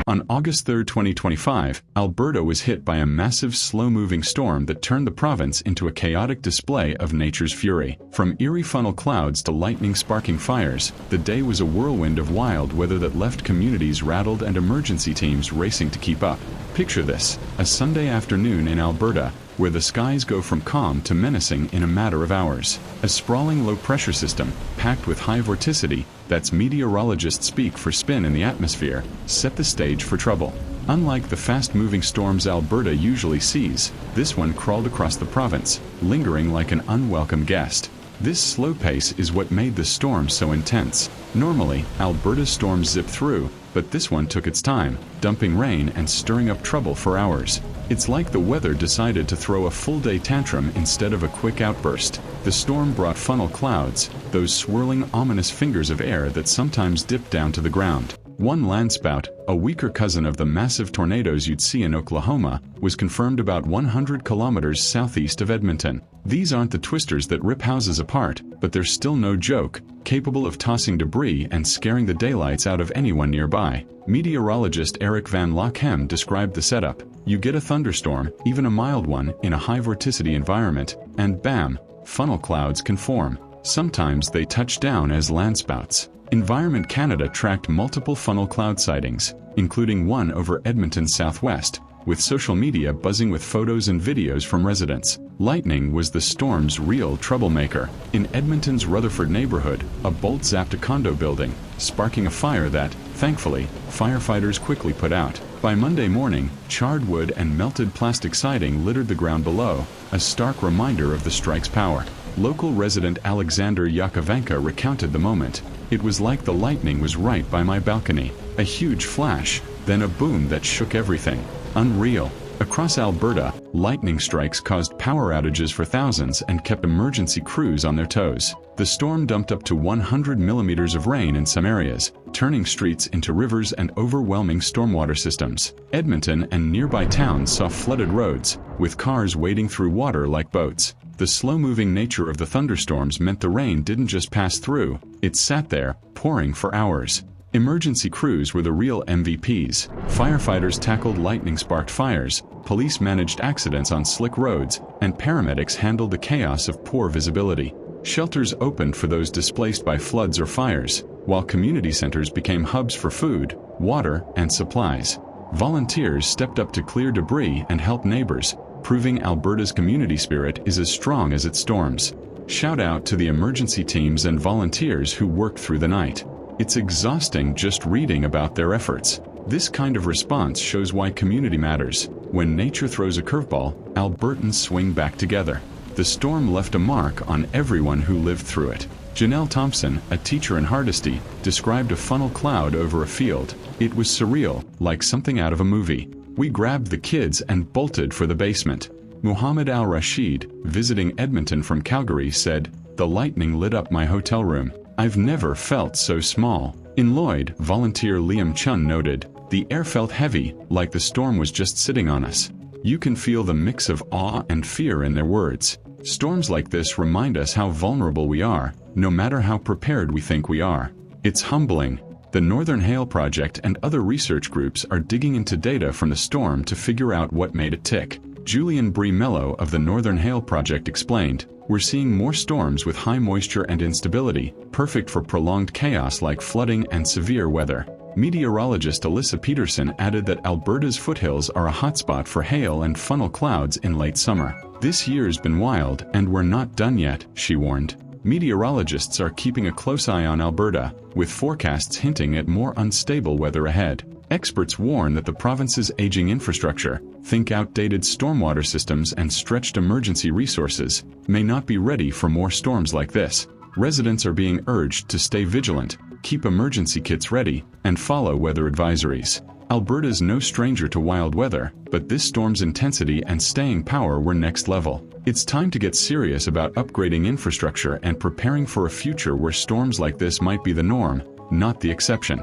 On August 3, 2025, Alberta was hit by a massive slow-moving storm that turned the province into a chaotic display of nature's fury. From eerie funnel clouds to lightning-sparking fires, the day was a whirlwind of wild weather that left communities rattled and emergency teams racing to keep up. Picture this, a Sunday afternoon in Alberta, where the skies go from calm to menacing in a matter of hours. A sprawling low-pressure system, packed with high vorticity, that's meteorologists speak for spin in the atmosphere, set the stage for trouble. Unlike the fast-moving storms Alberta usually sees, this one crawled across the province, lingering like an unwelcome guest. This slow pace is what made the storm so intense. Normally, Alberta's storms zip through, but this one took its time, dumping rain and stirring up trouble for hours. It's like the weather decided to throw a full-day tantrum instead of a quick outburst. The storm brought funnel clouds, those swirling, ominous fingers of air that sometimes dip down to the ground. One landspout, a weaker cousin of the massive tornadoes you'd see in Oklahoma, was confirmed about 100 kilometers southeast of Edmonton. These aren't the twisters that rip houses apart, but they're still no joke, capable of tossing debris and scaring the daylights out of anyone nearby. Meteorologist Eric Van Lochem described the setup. You get a thunderstorm, even a mild one, in a high-vorticity environment, and bam, funnel clouds can form. Sometimes they touch down as landspouts. Environment Canada tracked multiple funnel cloud sightings, including one over Edmonton's southwest, with social media buzzing with photos and videos from residents. Lightning was the storm's real troublemaker. In Edmonton's Rutherford neighborhood, a bolt zapped a condo building, sparking a fire that, thankfully, firefighters quickly put out. By Monday morning, charred wood and melted plastic siding littered the ground below, a stark reminder of the strike's power. Local resident Alexander Yakovenko recounted the moment. It was like the lightning was right by my balcony. A huge flash, then a boom that shook everything. Unreal. Across Alberta, lightning strikes caused power outages for thousands and kept emergency crews on their toes. The storm dumped up to 100 millimeters of rain in some areas, turning streets into rivers and overwhelming stormwater systems. Edmonton and nearby towns saw flooded roads, with cars wading through water like boats. The slow-moving nature of the thunderstorms meant the rain didn't just pass through, it sat there, pouring for hours. Emergency crews were the real MVPs. Firefighters tackled lightning-sparked fires, police managed accidents on slick roads, and paramedics handled the chaos of poor visibility. Shelters opened for those displaced by floods or fires, while community centers became hubs for food, water, and supplies. Volunteers stepped up to clear debris and help neighbors, proving Alberta's community spirit is as strong as its storms. Shout out to the emergency teams and volunteers who worked through the night. It's exhausting just reading about their efforts. This kind of response shows why community matters. When nature throws a curveball, Albertans swing back together. The storm left a mark on everyone who lived through it. Janelle Thompson, a teacher in Hardisty, described a funnel cloud over a field. It was surreal, like something out of a movie. We grabbed the kids and bolted for the basement. Muhammad Al-Rashid, visiting Edmonton from Calgary, said, "The lightning lit up my hotel room. I've never felt so small." In Lloyd, volunteer Liam Chun noted, "The air felt heavy, like the storm was just sitting on us." You can feel the mix of awe and fear in their words. Storms like this remind us how vulnerable we are, no matter how prepared we think we are. It's humbling. The Northern Hail Project and other research groups are digging into data from the storm to figure out what made it tick. Julian Bree Mello of the Northern Hail Project explained, "We're seeing more storms with high moisture and instability, perfect for prolonged chaos like flooding and severe weather." Meteorologist Alyssa Peterson added that Alberta's foothills are a hotspot for hail and funnel clouds in late summer. "This year's been wild, and we're not done yet," she warned. Meteorologists are keeping a close eye on Alberta, with forecasts hinting at more unstable weather ahead. Experts warn that the province's aging infrastructure, think outdated stormwater systems and stretched emergency resources, may not be ready for more storms like this. Residents are being urged to stay vigilant, keep emergency kits ready, and follow weather advisories. Alberta's no stranger to wild weather, but this storm's intensity and staying power were next level. It's time to get serious about upgrading infrastructure and preparing for a future where storms like this might be the norm, not the exception.